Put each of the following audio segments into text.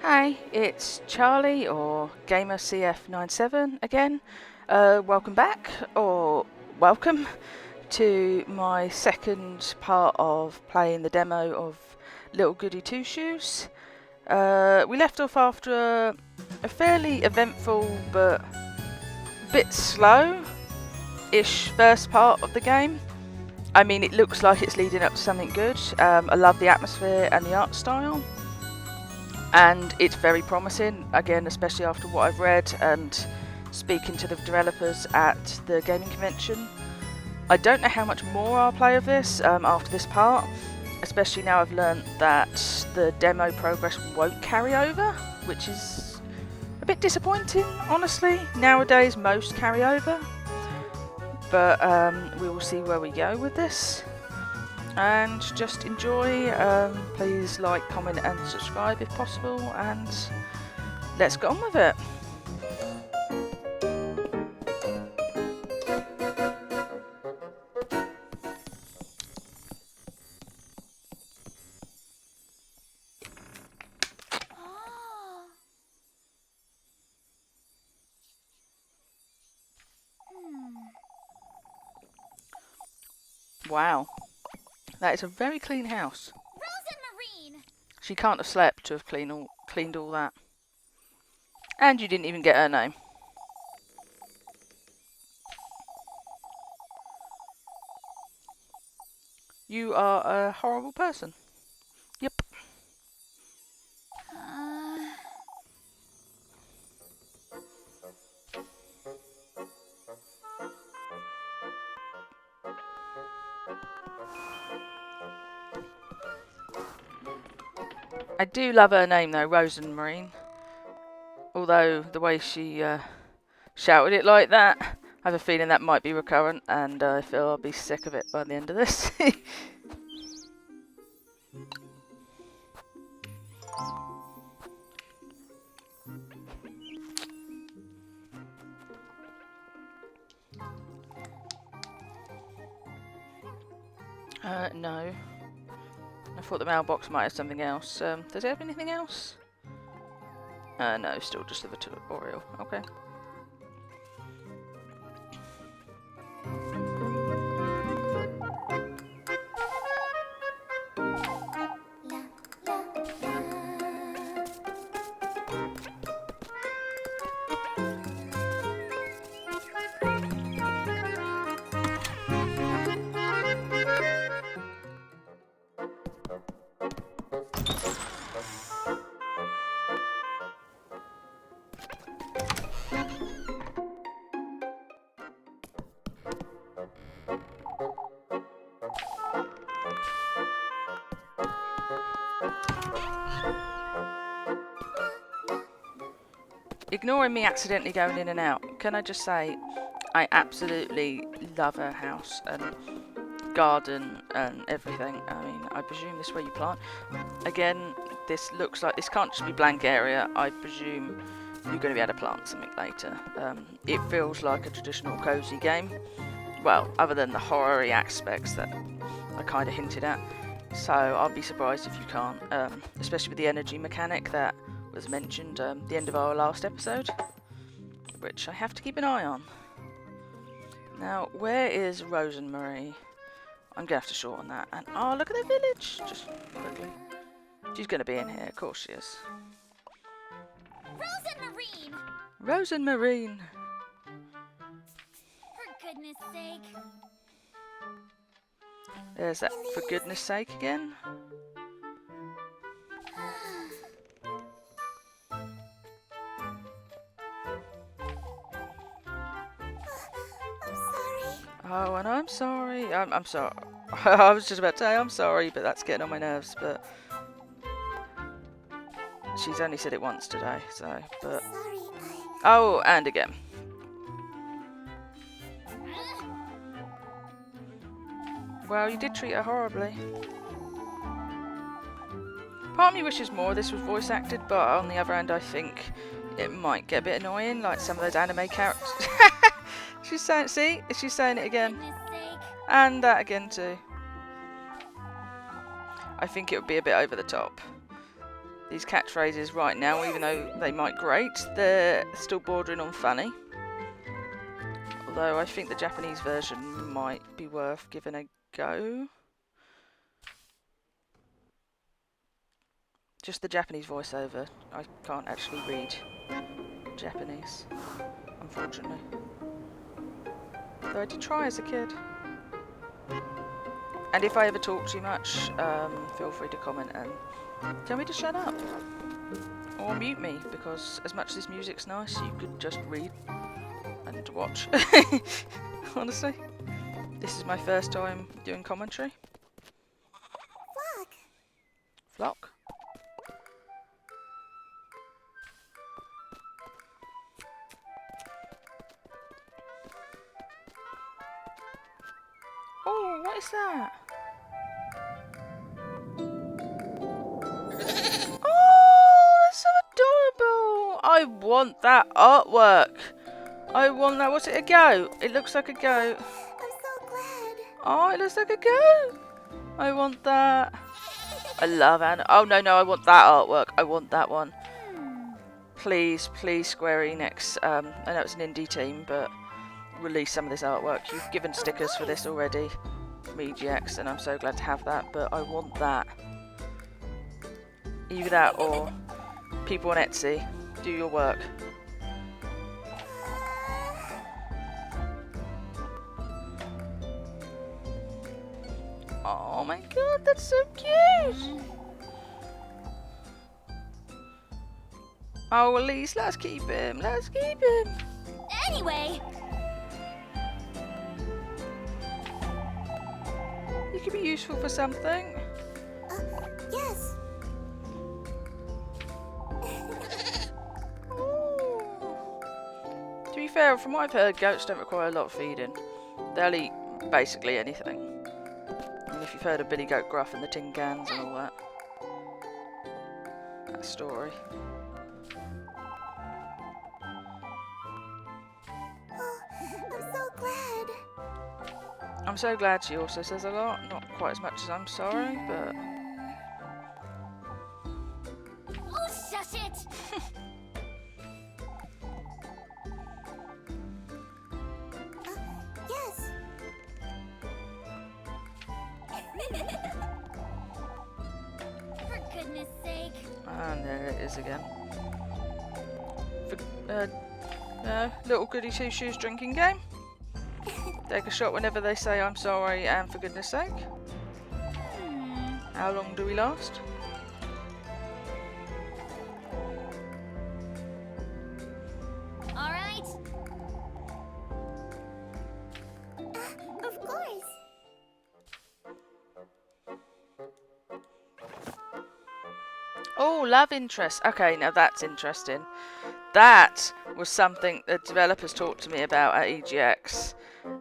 Hi, it's Charlie or GamerCF97 again. Welcome back, or welcome to my second part of playing the demo of Little Goody Two Shoes. We left off after a fairly eventful but a bit slow-ish first part of the game. I mean, it looks like it's leading up to something good. I love the atmosphere and the art style. And it's very promising, again, especially after what I've read and speaking to the developers at the gaming convention. I don't know how much more I'll play of this after this part, especially now I've learnt that the demo progress won't carry over, which is a bit disappointing, honestly. Nowadays most carry over, but we will see where we go with this. And just enjoy. Please like, comment and subscribe if possible, and let's get on with it. Wow, that is a very clean house. She can't have slept to have cleaned all that. And you didn't even get her name. You are a horrible person. Yep. I do love her name though, Rosenmarine. Although the way she shouted it like that, I have a feeling that might be recurrent, and I feel I'll be sick of it by the end of this. No. I thought the mailbox might have something else. Does it have anything else? No, still just the tutorial. Okay. Ignoring me accidentally going in and out, can I just say I absolutely love her house and garden and everything. I mean, I presume this is where you plant. Again, this looks like this can't just be blank area. I presume you're going to be able to plant something later. It feels like a traditional cozy game. Well, other than the horror-y aspects that I kind of hinted at. So I'll be surprised if you can't, especially with the energy mechanic that was mentioned the end of our last episode, which I have to keep an eye on. Now, where is Rosenmarie? I'm going to have to shorten that. And oh, look at the village! Just quickly. She's going to be in here, of course she is. Rosenmarine! Rosenmarine! For goodness sake. There's that for goodness sake again. Oh, and I'm sorry. I'm sorry. I was just about to say I'm sorry, but that's getting on my nerves. But she's only said it once today, so. But oh, and again. Well, you did treat her horribly. Part of me wishes more of this was voice acted, but on the other hand, I think it might get a bit annoying, like some of those anime characters. She's saying, see, she's saying it again. And that again too. I think it would be a bit over the top. these catchphrases right now, even though they might grate, they're still bordering on funny. Although I think the Japanese version might be worth giving a go. Just the Japanese voiceover. I can't actually read Japanese, unfortunately. Though I did try as a kid. And if I ever talk too much, feel free to comment and tell me to shut up. Or mute me, because as much as this music's nice, you could just read and watch. Honestly. This is my first time doing commentary. Flock. Oh, what is that? Oh, that's so adorable. I want that artwork. I want that. What's it, a goat? It looks like a goat. I'm so glad. Oh, it looks like a goat. I want that. I love Anna. Oh, no, I want that artwork. I want that one. Please, Square Enix. I know it's an indie team, but release some of this artwork. You've given stickers for this already from EGX, and I'm so glad to have that, but I want that. Either that or people on Etsy, do your work. Oh my god, that's so cute! Oh, Elise, let's keep him. Let's keep him. Anyway, He could be useful for something. yes. To be fair, from what I've heard, goats don't require a lot of feeding. They'll eat basically anything. And if you've heard of Billy Goat Gruff and the tin cans and all that. That story. Oh, I'm so glad. I'm so glad she also says a lot. Not quite as much as I'm sorry, but... Oh, shush it! Yes. For goodness sake. And there it is again. Little Goody Two Shoes drinking game. Take a shot whenever they say I'm sorry and for goodness sake. How long do we last? All right. Of course. Oh, love interest. Okay, now that's interesting. That was something the developers talked to me about at EGX.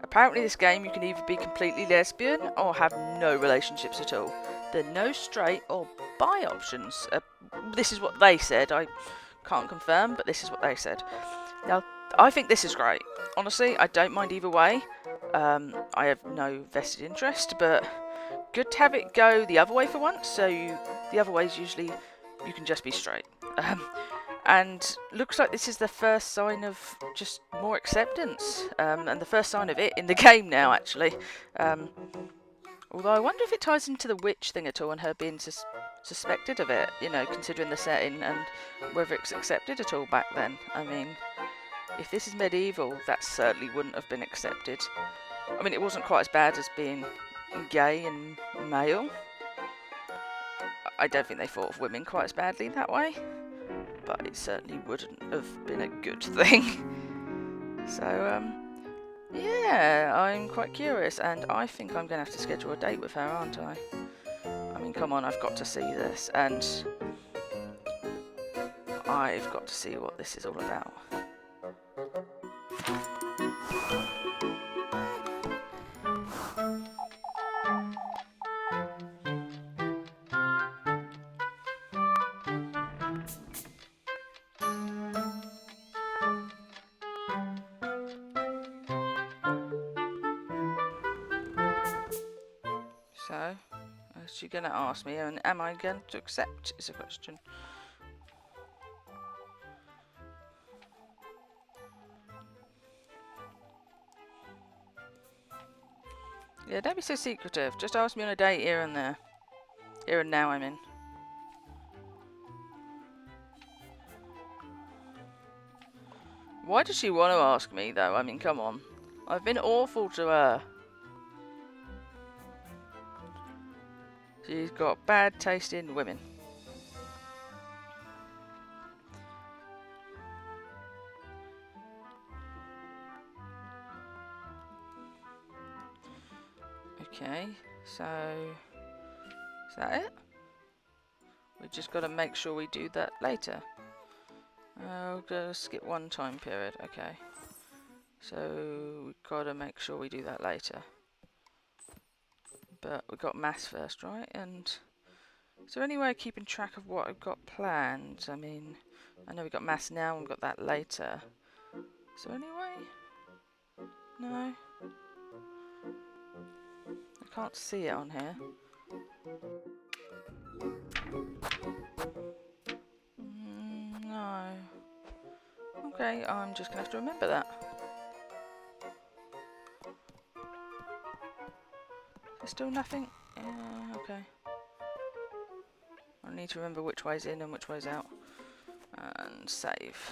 Apparently this game you can either be completely lesbian or have no relationships at all. There are no straight or bi options. This is what they said. I can't confirm, but this is what they said. Now, I think this is great. Honestly, I don't mind either way. I have no vested interest, but good to have it go the other way for once. So the other way is usually you can just be straight. And looks like this is the first sign of just more acceptance, and the first sign of it in the game now, actually. Although I wonder if it ties into the witch thing at all and her being suspected of it, you know, considering the setting, and whether it's accepted at all back then. I mean, if this is medieval, that certainly wouldn't have been accepted. I mean, it wasn't quite as bad as being gay and male. I don't think they thought of women quite as badly that way. But it certainly wouldn't have been a good thing. So, yeah, I'm quite curious, and I think I'm going to have to schedule a date with her, aren't I? I mean, come on, I've got to see this, and I've got to see what this is all about. So, is she going to ask me, and am I going to accept, is a question. Yeah, don't be so secretive. Just ask me on a date here and there. Here and now, I mean. Why does she want to ask me, though? I mean, come on. I've been awful to her. She's got bad taste in women. Okay, so is that it? We just got to make sure we do that later. I'll just skip one time period. Okay, so we've got to make sure we do that later. But we've got maths first, right? And is there any way of keeping track of what I've got planned? I mean, I know we've got maths now and we've got that later. Is there any way? No? I can't see it on here. No. Okay, I'm just gonna have to remember that. There's still nothing? Yeah, okay. I need to remember which way's in and which way's out. And save.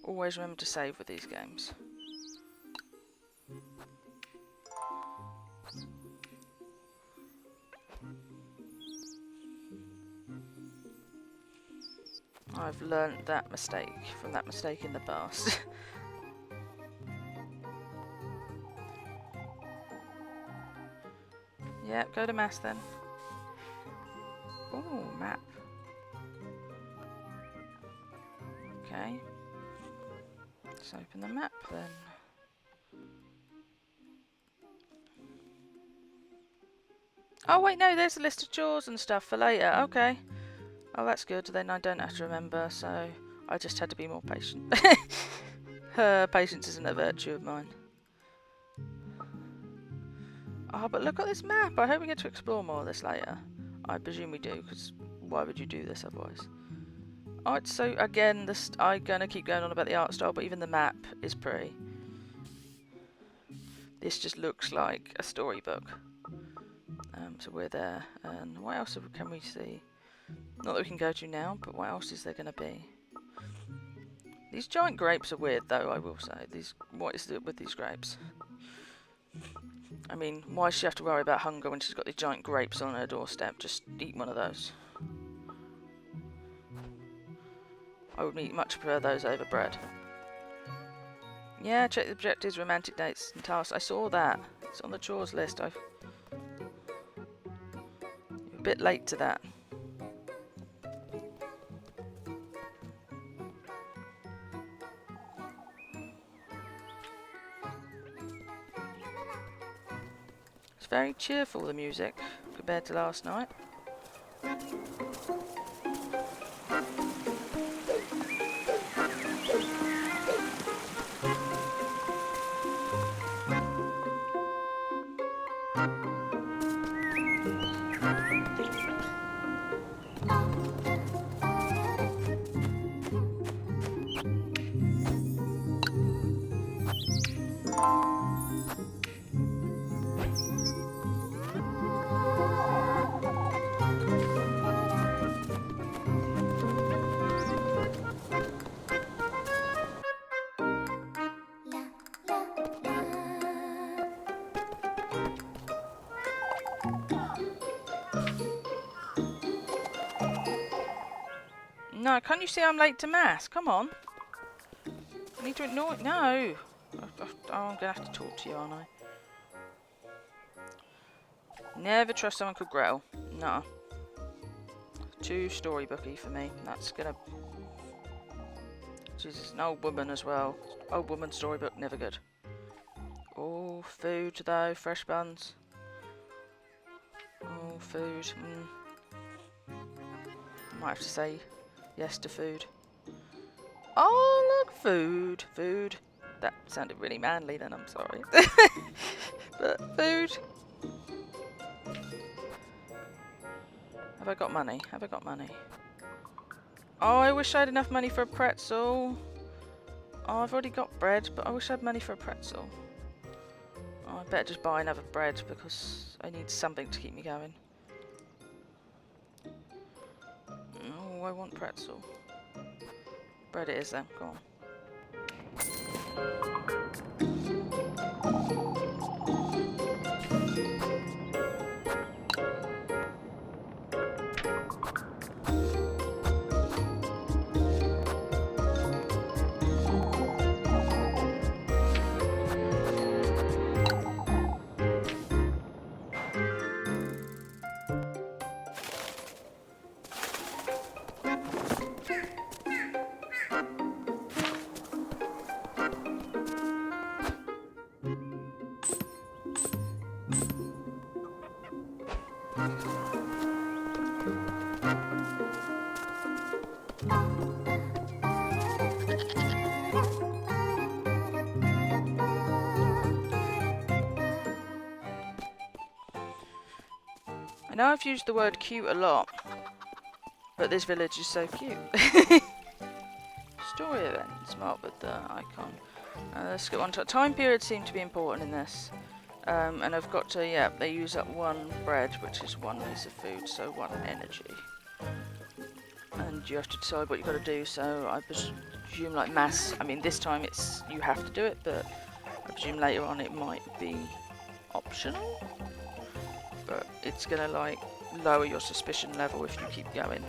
Always remember to save with these games. I've learnt that mistake from that mistake in the past. Yep, go to maths then. Ooh, map. Okay. Let's open the map then. Oh wait, no, there's a list of chores and stuff for later. Okay. Oh, that's good. Then I don't have to remember, so I just had to be more patient. Patience isn't a virtue of mine. Oh, but look at this map. I hope we get to explore more of this later. I presume we do, because why would you do this otherwise? Oh, it's so, again, I'm going to keep going on about the art style, but even the map is pretty. This just looks like a storybook. So we're there. And what else can we see? Not that we can go to now, but what else is there going to be? These giant grapes are weird, though, I will say. What is it with these grapes? I mean, why does she have to worry about hunger when she's got these giant grapes on her doorstep? Just eat one of those. I would much prefer those over bread. Yeah, check the objectives, romantic dates and tasks. I saw that. It's on the chores list. You're a bit late to that. It's very cheerful, the music, compared to last night. No, can't you see I'm late to mass? Come on. I need to ignore it. No. Oh, I'm going to have to talk to you, aren't I? Never trust someone called Gretel. No. Too storybooky for me. That's going to... She's an old woman as well. Old woman storybook, never good. Oh, food though. Fresh buns. Oh, food. Might have to say yes to food. Oh, look, food. Food. That sounded really manly then, I'm sorry. But food. Have I got money? Have I got money? Oh, I wish I had enough money for a pretzel. Oh, I've already got bread, but I wish I had money for a pretzel. Oh, I better just buy another bread because I need something to keep me going. Oh, I want pretzel. Bread it is then, go on. I know I've used the word cute a lot, but this village is so cute. Story events, marked with the icon. Let's get on to time periods seem to be important in this. And I've got to, yeah, they use up 1 bread, which is 1 piece of food, so 1 energy. And you have to decide what you've got to do, so I presume like mass, I mean this time it's, you have to do it, but I presume later on it might be optional. But it's gonna like lower your suspicion level if you keep going.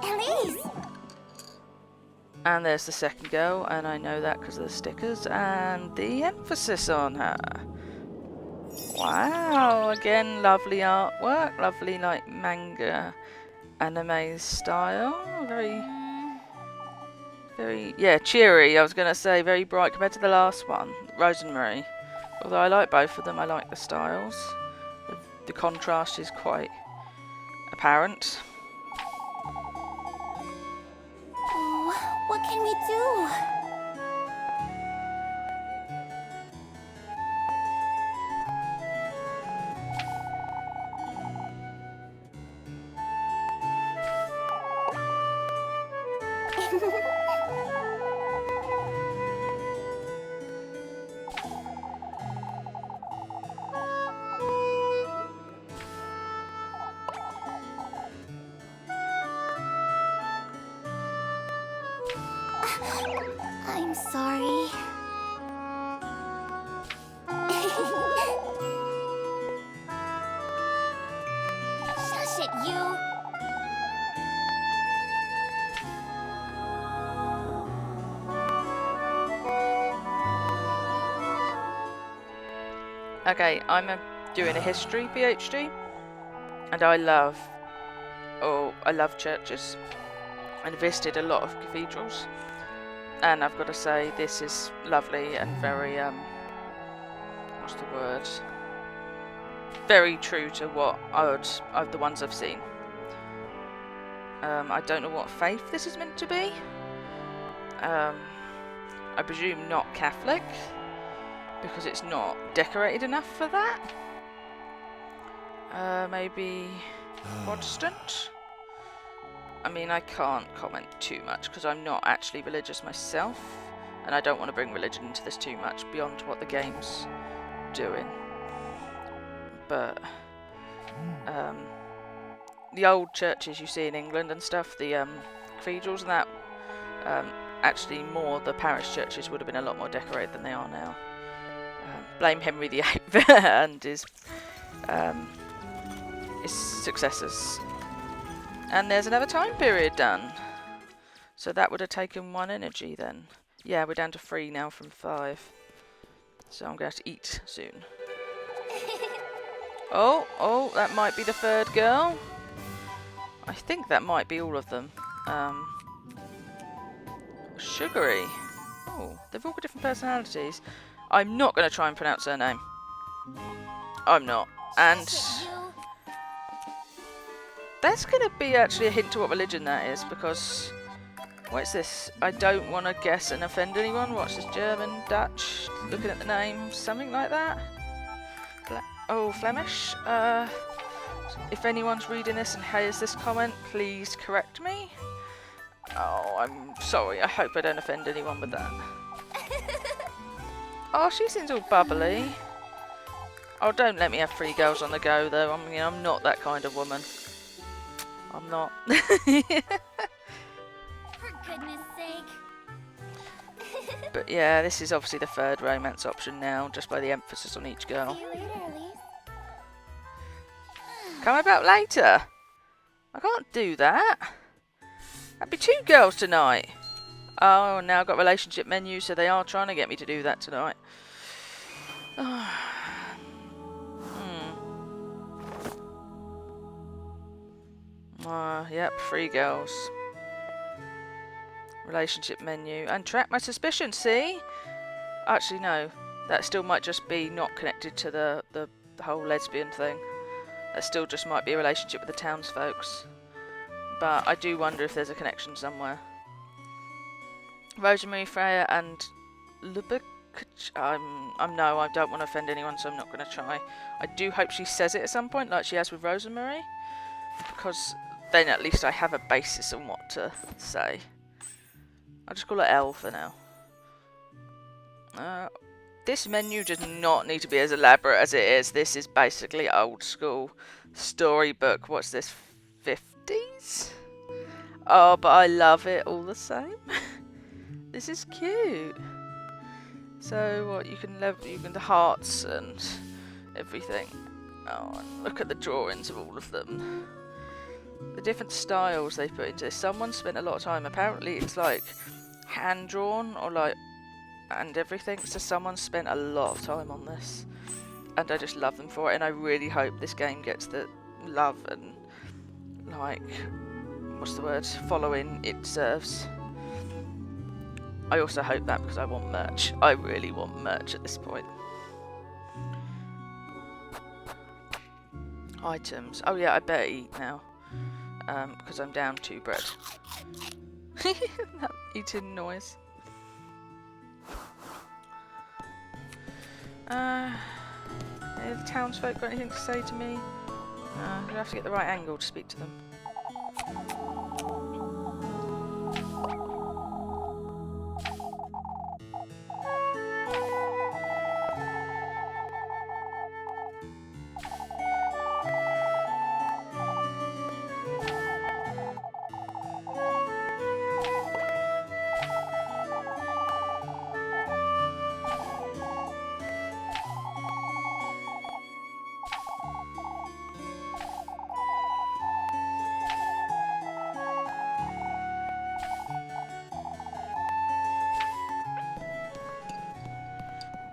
Elise! And there's the second girl, and I know that because of the stickers and the emphasis on her. Wow, again, lovely artwork, lovely like manga anime style. Very, yeah, cheery, I was going to say, very bright compared to the last one, Rosemary. Although I like both of them, I like the styles. The contrast is quite apparent. Oh, what can we do? I'm sorry. Shush it, you! Okay, I'm doing a history PhD, And I love churches, and visited a lot of cathedrals. And I've got to say, this is lovely and very, what's the word? Very true to what the ones I've seen. I don't know what faith this is meant to be. I presume not Catholic, because it's not decorated enough for that. Maybe Protestant? I mean, I can't comment too much because I'm not actually religious myself, and I don't want to bring religion into this too much beyond what the game's doing. But the old churches you see in England and stuff, the cathedrals and that, actually more the parish churches would have been a lot more decorated than they are now. Blame Henry VIII and his successors. And there's another time period done. So that would have taken 1 energy then. Yeah, we're down to 3 now from 5. So I'm going to have to eat soon. Oh, that might be the 3rd girl. I think that might be all of them. Sugary. Oh, they've all got different personalities. I'm not going to try and pronounce her name. I'm not. And that's going to be actually a hint to what religion that is, because... What's this? I don't want to guess and offend anyone. What's this? German? Dutch? Looking at the name. Something like that? Flemish? If anyone's reading this and hears this comment, please correct me. Oh, I'm sorry. I hope I don't offend anyone with that. Oh, she seems all bubbly. Oh, don't let me have 3 girls on the go, though. I mean, I'm not that kind of woman. I'm not. For goodness sake. But yeah, this is obviously the 3rd romance option now, just by the emphasis on each girl. See you later, Elise. Come about later. I can't do that. That'd be 2 girls tonight. Oh, now I've got relationship menu, so they are trying to get me to do that tonight. Yep, 3 girls. Relationship menu. And track my suspicion, see? Actually, no. That still might just be not connected to the whole lesbian thing. That still just might be a relationship with the townsfolks. But I do wonder if there's a connection somewhere. Rosemary, Freya, and Lubbock. No, I don't want to offend anyone, so I'm not going to try. I do hope she says it at some point, like she has with Rosemary, because then at least I have a basis on what to say. I'll just call her L for now. This menu does not need to be as elaborate as it is. This is basically old school storybook. What's this? 50s? Oh, but I love it all the same. This is cute. So what you can the hearts and everything. Oh, and look at the drawings of all of them. The different styles they put into this. Someone spent a lot of time. Apparently it's like hand drawn or like and everything. So someone spent a lot of time on this. And I just love them for it, and I really hope this game gets the love and like what's the word? Following it deserves. I also hope that because I want merch. I really want merch at this point. Items. Oh yeah, I better eat now. Because I'm down 2 bread. That eating noise. Any of the townsfolk got anything to say to me? I'm gonna have to get the right angle to speak to them.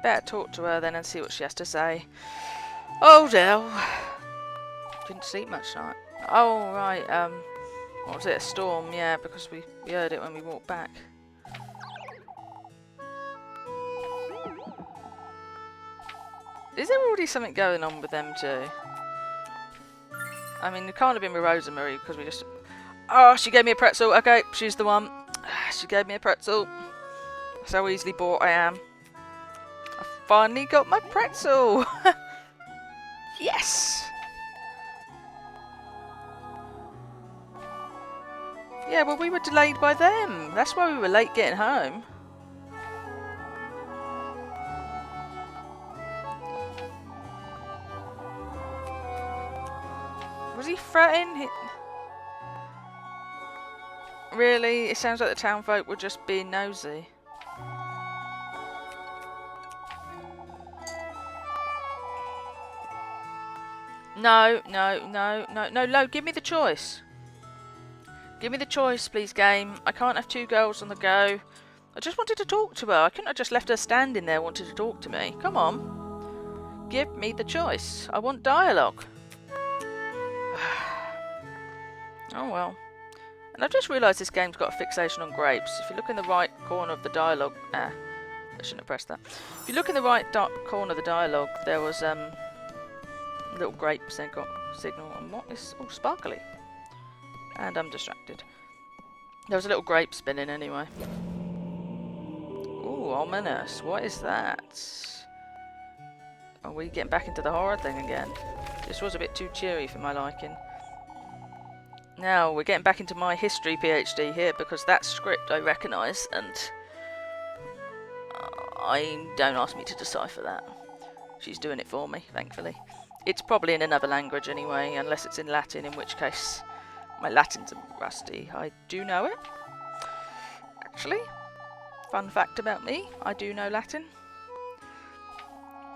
Better talk to her then and see what she has to say. Oh, Dell. Didn't sleep much night. Oh, right, what was it, a storm? Yeah, because we heard it when we walked back. Is there already something going on with them two? I mean, it can't have been with Rosemary, because we just... Oh, she gave me a pretzel. Okay, she's the one. She gave me a pretzel. That's how easily bought I am. I finally got my pretzel! Yes! Yeah, well, we were delayed by them. That's why we were late getting home. Was he fretting? Really? It sounds like the town folk were just being nosy. No, give me the choice. Give me the choice, please, game. I can't have two girls on the go. I just wanted to talk to her. I couldn't have just left her standing there wanting to talk to me. Come on. Give me the choice. I want dialogue. Oh well. And I've just realised this game's got a fixation on grapes. If you look in the right corner of the dialogue... I shouldn't have pressed that. If you look in the right corner of the dialogue, there was little grapes they got signal. And what is... Oh, sparkly. And I'm distracted. There was a little grape spinning anyway. Ooh, ominous. What is that? Are we getting back into the horror thing again? This was a bit too cheery for my liking. Now, we're getting back into my history PhD here because that script I recognise and don't ask me to decipher that. She's doing it for me, thankfully. It's probably in another language anyway, unless it's in Latin, in which case my Latin's rusty. I do know it. Actually, fun fact about me, I do know Latin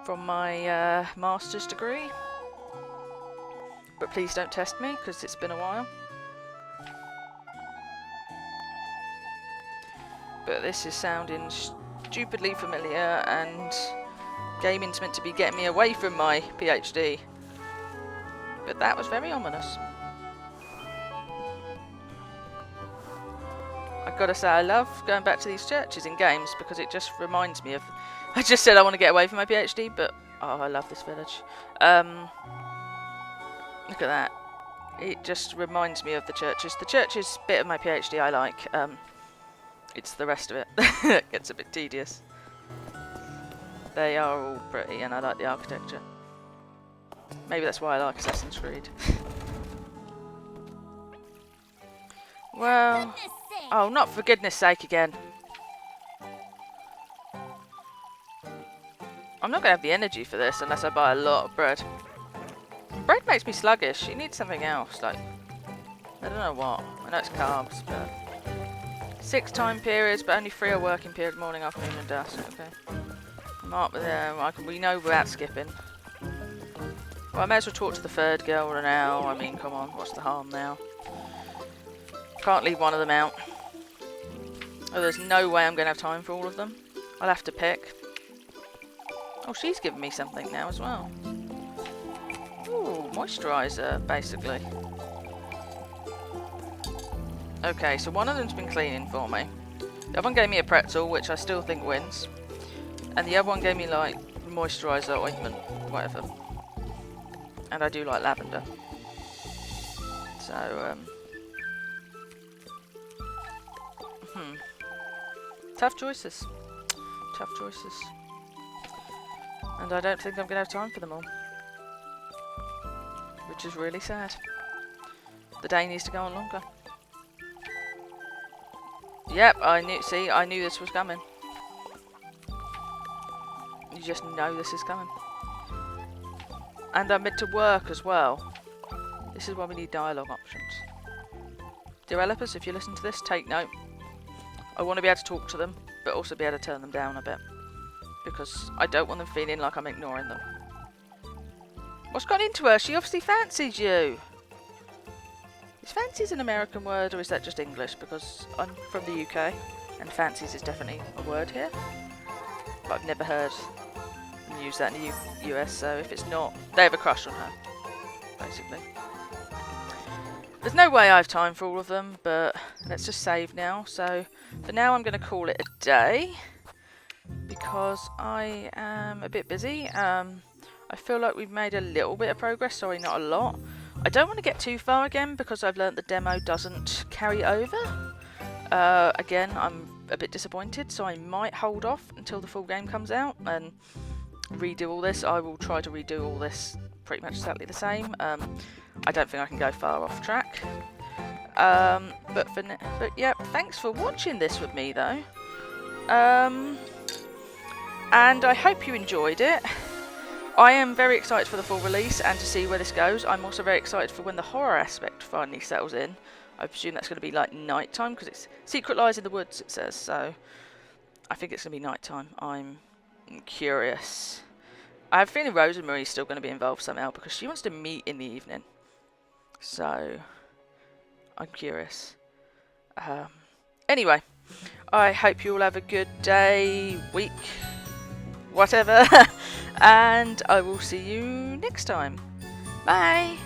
from my master's degree. But please don't test me, because it's been a while. But this is sounding stupidly familiar, and gaming's meant to be getting me away from my PhD. But that was very ominous. I've got to say, I love going back to these churches in games because it just reminds me of... I just said I want to get away from my PhD, but... Oh, I love this village. Look at that. It just reminds me of the churches. The churches bit of my PhD I like. It's the rest of it that gets a bit tedious. They are all pretty and I like the architecture. Maybe that's why I like Assassin's Creed. Well... Oh, not for goodness sake again. I'm not going to have the energy for this unless I buy a lot of bread. Bread makes me sluggish. You need something else, like... I don't know what. I know it's carbs, but... 6 time periods, but only 3 are working period, morning, afternoon and dusk. Okay. Mark with we know without skipping. Well, I may as well talk to the third girl now. I mean, come on, what's the harm now? Can't leave one of them out. Oh, there's no way I'm going to have time for all of them. I'll have to pick. Oh, she's giving me something now as well. Ooh, moisturiser, basically. Okay, so one of them's been cleaning for me. The other one gave me a pretzel, which I still think wins. And the other one gave me, like, moisturiser, ointment, whatever. And I do like lavender. So, tough choices. Tough choices. And I don't think I'm going to have time for them all. Which is really sad. The day needs to go on longer. Yep, I knew this was coming. You just know this is coming. And I'm meant to work as well. This is why we need dialogue options. Developers, if you listen to this, take note. I want to be able to talk to them, but also be able to turn them down a bit. Because I don't want them feeling like I'm ignoring them. What's got into her? She obviously fancies you. Is fancies an American word, or is that just English? Because I'm from the UK, and fancies is definitely a word here. But I've never heard them use that in the US, so if it's not, they have a crush on her, basically. There's no way I have time for all of them, but let's just save now. So for now I'm going to call it a day because I am a bit busy. I feel like we've made a little bit of progress, sorry, not a lot. I don't want to get too far again because I've learnt the demo doesn't carry over. Again, I'm a bit disappointed, so I might hold off until the full game comes out and redo all this. I will try to redo all this pretty much exactly the same. I don't think I can go far off track. But yeah, thanks for watching this with me though. And I hope you enjoyed it. I am very excited for the full release and to see where this goes. I'm also very excited for when the horror aspect finally settles in. I presume that's going to be like night time because it's Secret Lies in the Woods, it says. So I think it's going to be night time. I'm curious. I have a feeling Rosemary's still going to be involved somehow because she wants to meet in the evening. So I'm curious. Anyway, I hope you all have a good day, week, whatever. And I will see you next time. Bye!